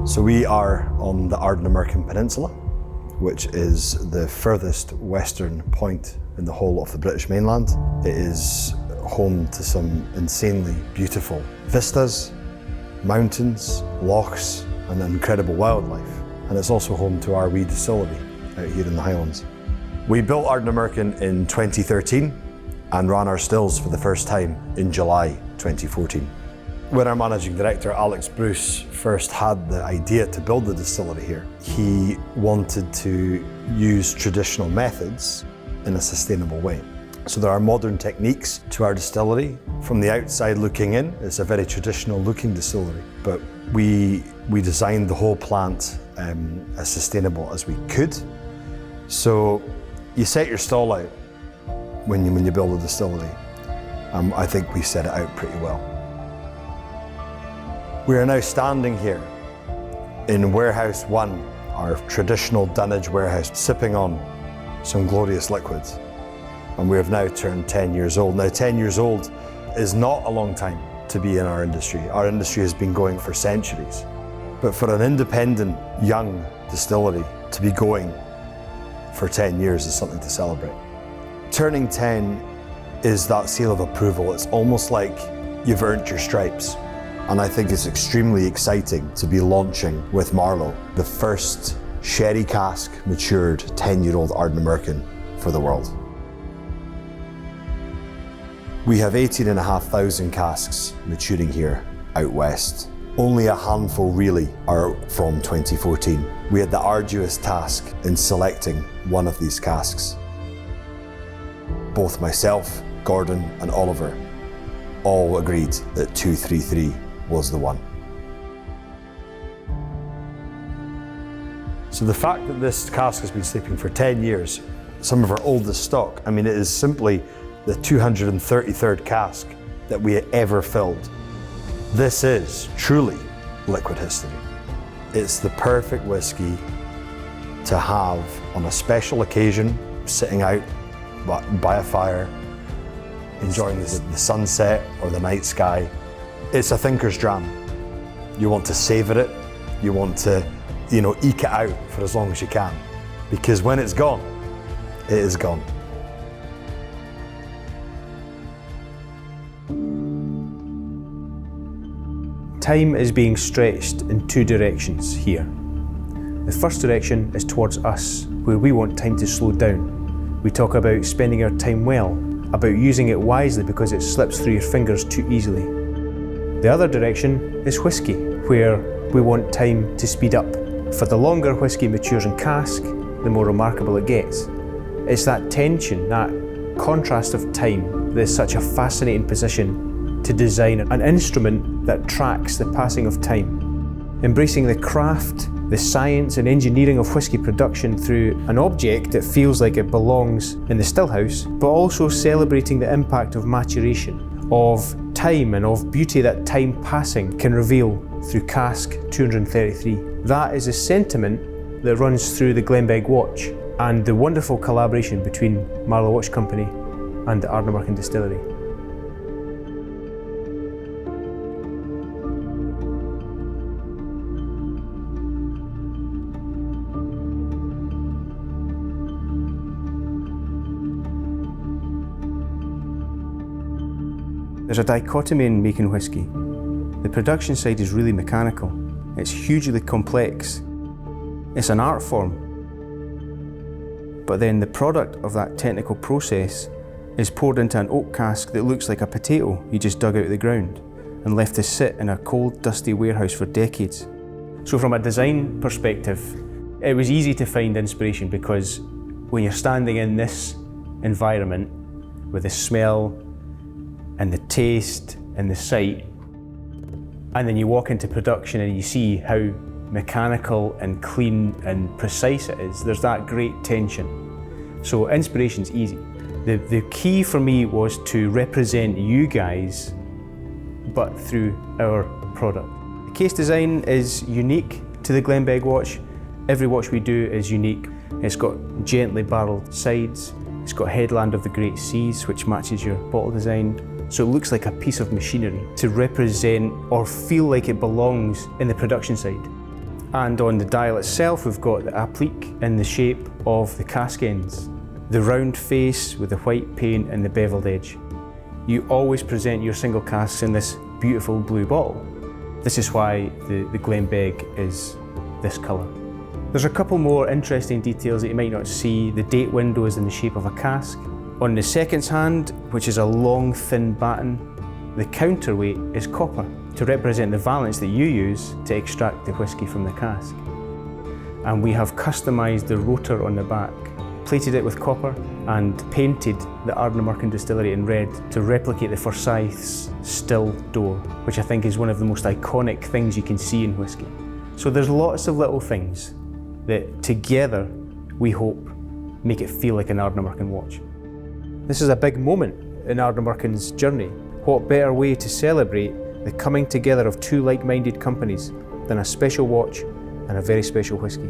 So we are on the Ardnamurchan Peninsula, which is the furthest western point in the whole of the British mainland. It is home to some insanely beautiful vistas, mountains, lochs, and incredible wildlife. And it's also home to our wee distillery out here in the Highlands. We built Ardnamurchan in 2013 and ran our stills for the first time in July 2014. When our managing director, Alex Bruce, first had the idea to build the distillery here, he wanted to use traditional methods in a sustainable way. So there are modern techniques to our distillery. From the outside looking in, it's a very traditional looking distillery, but we designed the whole plant as sustainable as we could. So you set your stall out when you build a distillery. I think we set it out pretty well. We are now standing here in Warehouse 1, our traditional dunnage warehouse, sipping on some glorious liquids. And we have now turned 10 years old. Now 10 years old is not a long time to be in our industry. Our industry has been going for centuries. But for an independent, young distillery to be going for 10 years is something to celebrate. Turning 10 is that seal of approval. It's almost like you've earned your stripes. And I think it's extremely exciting to be launching with Marloe, the first sherry cask matured 10-year-old Ardnamurchan for the world. We have 18,500 casks maturing here out west. Only a handful really are from 2014. We had the arduous task in selecting one of these casks. Both myself, Gordon and Oliver all agreed that 233 was the one. So the fact that this cask has been sleeping for 10 years, some of our oldest stock, I mean, it is simply the 233rd cask that we ever filled. This is truly liquid history. It's the perfect whiskey to have on a special occasion, sitting out by a fire, enjoying the sunset or the night sky. It's a thinker's dram. You want to savor it, you want to, eke it out for as long as you can. Because when it's gone, it is gone. Time is being stretched in two directions here. The first direction is towards us, where we want time to slow down. We talk about spending our time well, about using it wisely because it slips through your fingers too easily. The other direction is whiskey, where we want time to speed up. For the longer whiskey matures in cask, the more remarkable it gets. It's that tension, that contrast of time, that is such a fascinating position to design an instrument that tracks the passing of time. Embracing the craft, the science and engineering of whiskey production through an object that feels like it belongs in the stillhouse, but also celebrating the impact of maturation, of time and of beauty that time passing can reveal through cask 233. That is a sentiment that runs through the Glenbeg watch and the wonderful collaboration between Marloe Watch Company and the Ardnamurchan Distillery. There's a dichotomy in making whiskey. The production side is really mechanical. It's hugely complex. It's an art form. But then the product of that technical process is poured into an oak cask that looks like a potato you just dug out of the ground and left to sit in a cold, dusty warehouse for decades. So from a design perspective, it was easy to find inspiration because when you're standing in this environment with the smell and the taste and the sight, and then you walk into production and you see how mechanical and clean and precise it is, there's that great tension. So inspiration's easy. The key for me was to represent you guys, but through our product. The case design is unique to the Glenbeg watch. Every watch we do is unique. It's got gently barreled sides. It's got headland of the Great Seas, which matches your bottle design. So it looks like a piece of machinery to represent or feel like it belongs in the production side. And on the dial itself, we've got the applique in the shape of the cask ends, the round face with the white paint and the beveled edge. You always present your single casks in this beautiful blue bottle. This is why the Glenbeg is this colour. There's a couple more interesting details that you might not see. The date window is in the shape of a cask. On the seconds hand, which is a long thin batten, the counterweight is copper to represent the valence that you use to extract the whisky from the cask. And we have customised the rotor on the back, plated it with copper and painted the Ardnamurchan Distillery in red to replicate the Forsyth's still door, which I think is one of the most iconic things you can see in whisky. So there's lots of little things that together we hope make it feel like an Ardnamurchan watch. This is a big moment in Ardnamurchan's journey. What better way to celebrate the coming together of two like-minded companies than a special watch and a very special whisky.